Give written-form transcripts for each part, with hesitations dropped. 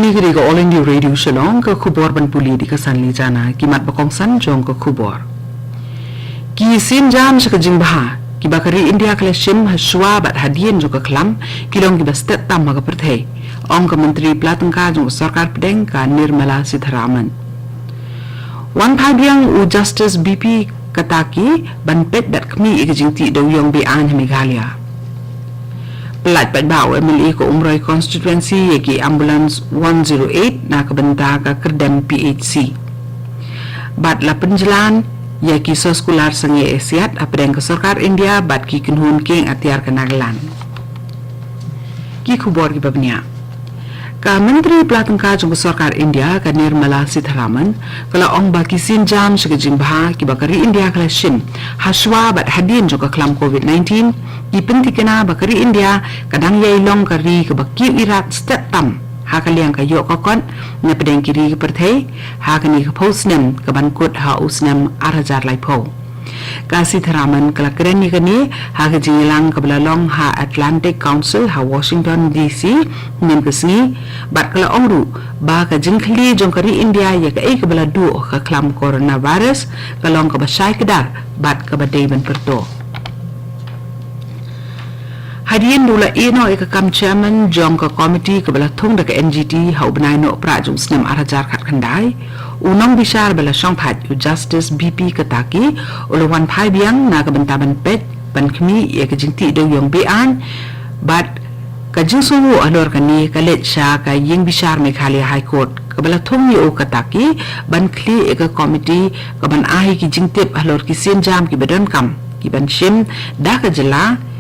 Kani kiri ka All India Radio Shillong ka khubor ban puli di kasan li jana ki mat bakong san jong ka khubor. Ki sin jam sa kajing baha ki bakari India kala shim haswa bat hadien jo ka klam kilong ki bastet tam ka perthai. Ong ka menteri Pelatangka jong sarkar pedeng ka Nirmala Sitharaman. Wan phabiang u Justice BP kataki ban pet dat kmi ikajing ti daw yung bian Meghalaya. Pelat pat bawa MLA ko Umroy constituency yaki ambulance 108 na kabenta ka Kerdem PHC. Bat la penjalan yaki soskular sangi esiat apedeng ke sarkar India bat ki kenhun king atiar ke Nagaland. Ki khubor ki babnya. Ka Menteri Pelatangka jong sarkar India ka Nirmala Sitharaman kala ong baki sinjam sekejing baha ki bakari India kala shim haswa bat hadin jong ka klam COVID-19 ki pentikena bakari India kadang yai long kari ke baki Iraq stet tam ha kaliang ka yok kokon na pedeng kiri ke perthai ha kani ke posnem ke bankut ha usnem arajar lai po. Ka Sitharaman kala keren ni kani ha ke jingilang ke belalong ha Atlantic Council ha Washington DC nem kesni bat kala ongru ba ka jingkhli jong kari India ya ka ke beladu ka klam coronavirus kalong ka basai kedar bat ka badai ban perto. Hadian dula ino eka kam chairman jong ka committee ke belatung da ka NGT ha ubnai no pra jong snem arajar khat khandai unong bishar bela shong phat u Justice BP kataki ulawan phai biang na ka bentaban pet ban khmi ye ka jingti do yong bean bat ka jingsu alor kani ka let sha ka ying bishar Meghalaya High Court ka belatung yo kataki ban khli eka committee ka ban ahi ki jingtip alor ki sinjam ki badan kam ki ban shim da ka jela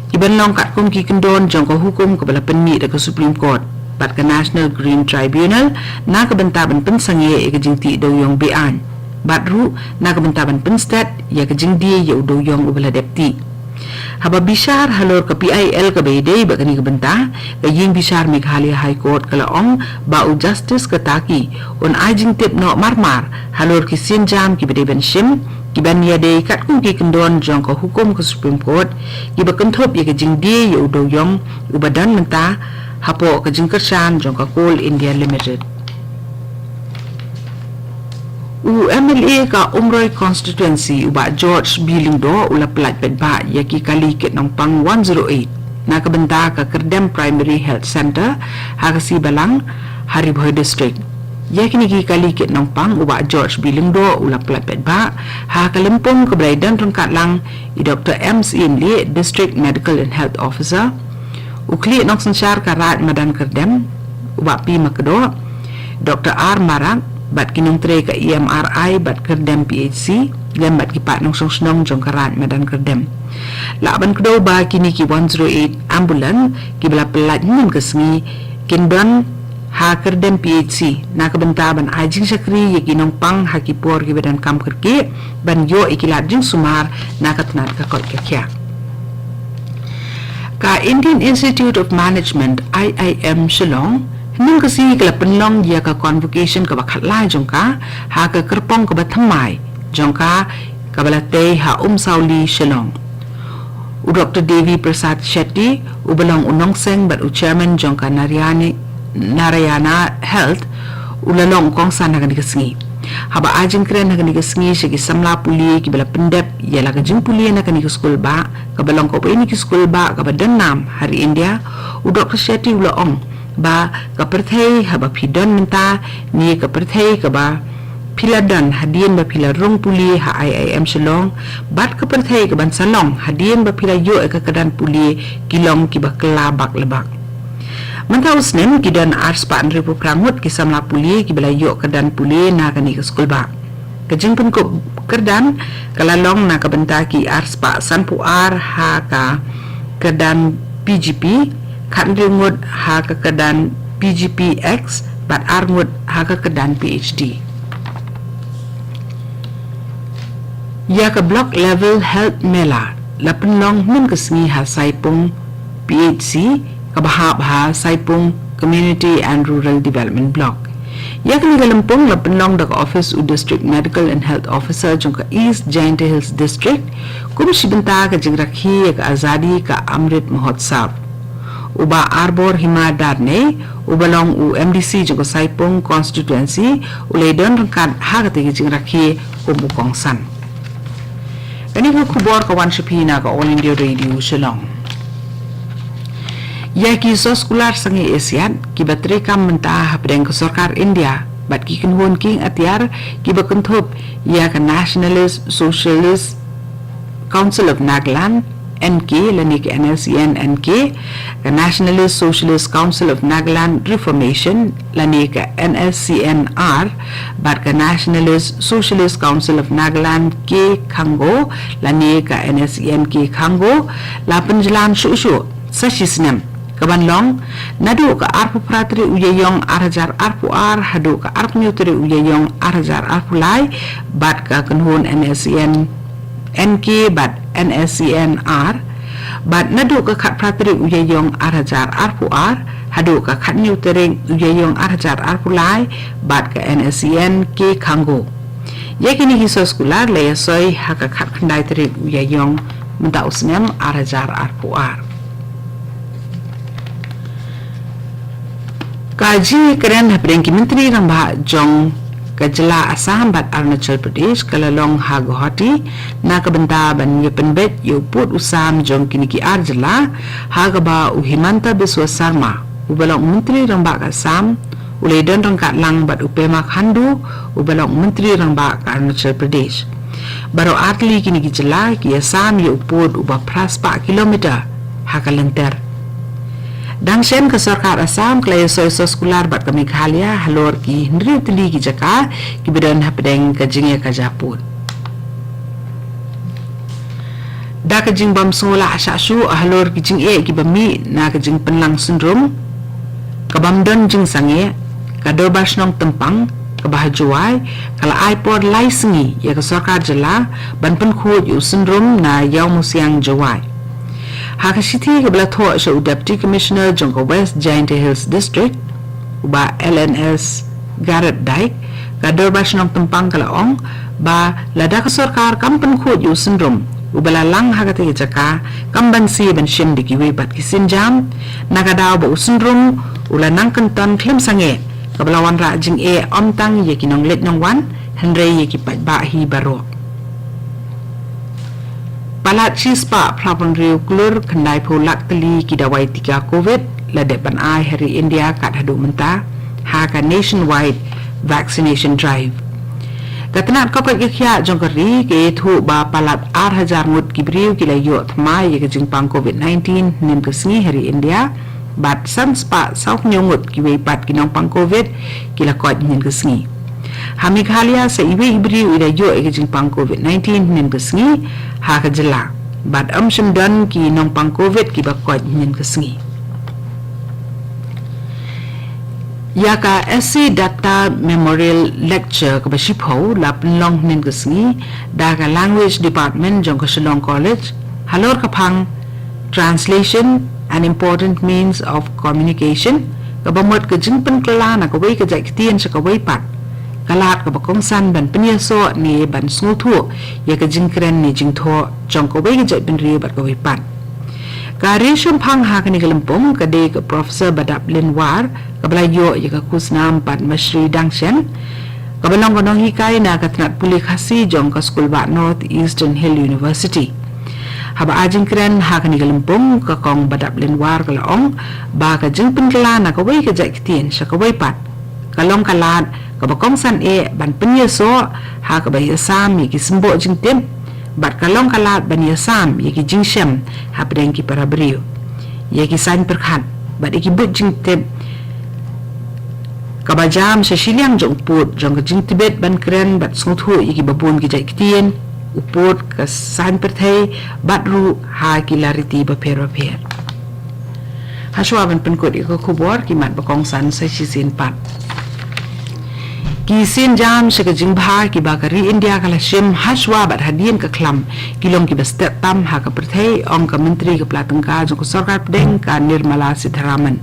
Iban long kat kum ki kendon jong ko hukum ke bala penmi da ke Supreme Court bat ke National Green Tribunal na ke bentaban pensangye ke jingti do yong bean bat ru na ke bentaban penstat ya ke jingdi ya do yong ubala depti haba bishar halor ke PIL ke bedei bakani ke benta ke ying bishar Meghalaya High Court kala ong ba u justice ke taki on ai jingtip no marmar halor ki sinjam ki bedei ben shim Kiban ya de kat kum ki kendon jong ko hukum ke Supreme Court kiba kenthop ya ke jingdi ya udo yong ubadan menta hapo ke jingkersan jong ko Coal India Limited. U MLA ka Umroy constituency uba George Bilingdo ula pelat bedba ya ki kali ket nongpang 108 na ke benta ka Kerdem Primary Health Center Hakasi Balang Hariboy District. Yakini ki kali ket nongpang uba George Bilingdo ula pelat bedba ha kalempong ke Braidan rengkat lang i Dr. M. C. Imli District Medical and Health Officer ukli nong sensyar karat Madan Kerdem uba pi makedo Dr. R. Marak bat kinong tre ka EMRI bat Kerdem PHC lem bat kipat nong song jong karat Madan Kerdem laban kedo ba kini ki 108 ambulan ki bela pelat nim kesngi kindon ha Kerdem PHC na kabenta ban ajing sakri ye ginong pang hakipor ki badan kam kerke ban yo ikilat jing sumar na katnat ka kot kya ka Indian Institute of Management IIM Shillong ning kasi kala penlong dia ka convocation ka bakhat lai jongka ha ka kerpong ka bathamai jongka ka balate ha Sauli Shillong u Dr. Devi Prasad Shetty u belong unong seng bat u chairman jongka Narayana Health ulalong kong sana kan dikasngi haba ajing kren kan dikasngi segi samla puli ki bala pendep yala ka jing puli na kan school ba ka balong ko ini ki school ba ka badan nam hari India u Dr. Shetty ulalong ba ka perthai haba pidon minta ni ka perthai ka ba piladan hadien ba pilarong puli ha IIM Shillong bat ka perthai ka ban salong hadien ba pilayo ka kadan puli kilong ki ba kelabak lebak Mantaus nem kidan ars pan ribu prangut ki samla puli ki belayo kedan puli na kani ke skul ba. Kejing pun ko kedan kalalong na kabenta ki ars pa sanpu ar ha ka kedan PGP kan ringut ha ka kedan PGPX bat arngut ha ka kedan PhD. Ya ka block level health mela lapenlong min kesngi ha saipung PHC kabaha Saipung Community and Rural Development Block. Yakni Galampong lapenlong dak office u District Medical and Health Officer jong ka East Giant Hills District kum shibenta ka jingrakhi ka azadi ka Amrit Mahotsav. uba Arbor Himadarne ubalong UMDC jengko Saipung constituency ulay don rengkat hagati jing rakhi umukong san. Kani ko kubor kawan Shipina ka All India Radio Shillong. Ya kiso skular sangi Asian kibatri kam mentah hapdeng ke Sarkar India bat ki kenhon king atiar ki bakenthop ya ka Nationalist Socialist Council of Nagaland NK lani ke NLCN NK ka Nationalist Socialist Council of Nagaland Reformation lani ke NLCNR bat ka Nationalist Socialist Council of Nagaland K Khango lani ke NLCN K Khango la penjelan syu sasisnem kabanlong nadu ka arpu pratri uyayong arhajar arpu ar hadu ka arpu nyutri uyayong arhajar arpu lai bat ka kenhun NSCN NK bat NSCN R bat nadu ka khat pratri uyayong arhajar arpu ar hadu ka khat nyutri uyayong arhajar arpu lai bat ka NSCN K Khango yakini hiso skular leya soy haka khat khandai tri uyayong menta usnem arhajar arpu ar Kaji keren hapdeng ki menteri rambha jong kajla Assam bat Arunachal Pradesh kalalong ha Guwahati na kabenta ban ye penbet ye uput usam jong kini ki arjala ha gaba u Himanta Biswa Sarma ubalong menteri rambha ka Assam ulay don rangkat lang bat upema Khandu ubalong menteri rambha ka Arunachal Pradesh baro atli kini ki jela ki Assam ye uput uba praspa kilometer ha kalenter Dangshen ke Sarkar Assam klay soy skular bat ke Meghalaya halor ki hendri teli ki jaka ki bedan hapdeng ke jingya ka Japun. Da ke jing bam sola asashu halor ki jing ki bami na ke jing penlang syndrome ke bam don jing sange ka dorbas nong tempang ke bahajuai kala iPod lai sengi ya ke Sarkar jela ban pen khut yu syndrome na yaw musiang jawai. Hakashiti ke belatho sya Deputy Commissioner jongko West Giant Hills District uba LNS Garrett Dyke ka dorbas nong tempang kalaong ba lada ke Sarkar kampen khut yu syndrome ubala lang hagate jaka kamban si ban shim dikiwe bat kisinjam nakadaw ba syndrome ula nang kenton klem sange kabelawan ra jing omtang ye kinong let nong wan henry ye ki pat ba hi baro Palat Chispa Prabon Riu Klur Kendai Polak Teli Kidawai Tika COVID Ladepan Ai Hari India Kat Hadu Menta Haka Nationwide Vaccination Drive Katanat Kopat Kikya Jongkari Ke Thu Ba Palat Arhajar Mut Kibriu Kila Yot Mai Ye Kejingpang COVID-19 Nim Kesengi Hari India Bat Sanspa Sauk Nyongut Kiwe Pat Kinong Pang COVID Kila Kot Nim Kesengi Hamighalaya sa iwe ibri ida yo ekajing pang COVID-19 nin kesengi ha kajela bat amsumdan ki nong pang COVID ki bakot nin kesengi yaka SC Data Memorial Lecture ke Bashipho lapnlong nin kesengi da ka Language Department jong ke Shillong College halor kapang Translation an important means of communication ke bamot ke jingpen kela na ke wei ke jai ketien sa ke wei pat kalat ka bakong san ban penyeso ni ban snguthu ya ka jingkren ni jingtho jongko wei jai benri bat ka wipan ka reshum phang ha ka ni galempong ka de ka Professor Badap Linwar ka balayo ya ka kusnam pat Mashri Dangshen ka balong gonong hikai na ka tnat puli khasi jong ka school ba North Eastern Hill University haba ajingkren ha ka ni galempong ka kong Badap Linwar ka laong ba ka jingpen kala na ka wei ka jai ketien sa ka wei pat kalong kalat kabakong san ban penyeso ha ka bai Assam ye ki sembo jingtem bat kalong kalat ban Assam ye ki jingshem ha pedeng ki para brio ye ki san perkhat bat ki but jingtem kabajam sa Shiliang jong put jong jing Tibet ban kren bat sngthu ye ki babun ki jai kitien uput ka san perthai bat ru ha ki lariti ba per haswa ban penkot ko khubor ki mat bakong san sa chisin pat Kisin jam sa kajingbha ki bakari India kala shim haswa bat hadien ka klam kilong ki bastet tam ha ka perthai ong ka menteri ka platangka jong ko Sarkar pedeng ka Nirmala Sitharaman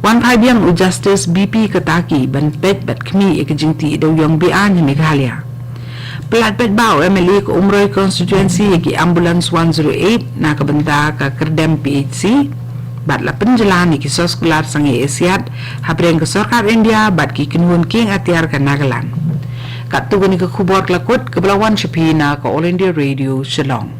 wan phai biang u Justice BP Kataki ban pet bat khmi e kajingti do yong bi an Meghalaya plat pet bao MLA ko Umroi constituency ki ambulance 108 na ka banda ka Kerdem PHC bat la penjelani ki sos kular sangi Asiat habreng ke Sarkar India bat ki kenun king atiar ke Nagaland. Kat tu ni ke khubor kelakut ke Belawan Shapina ke All India Radio Shillong.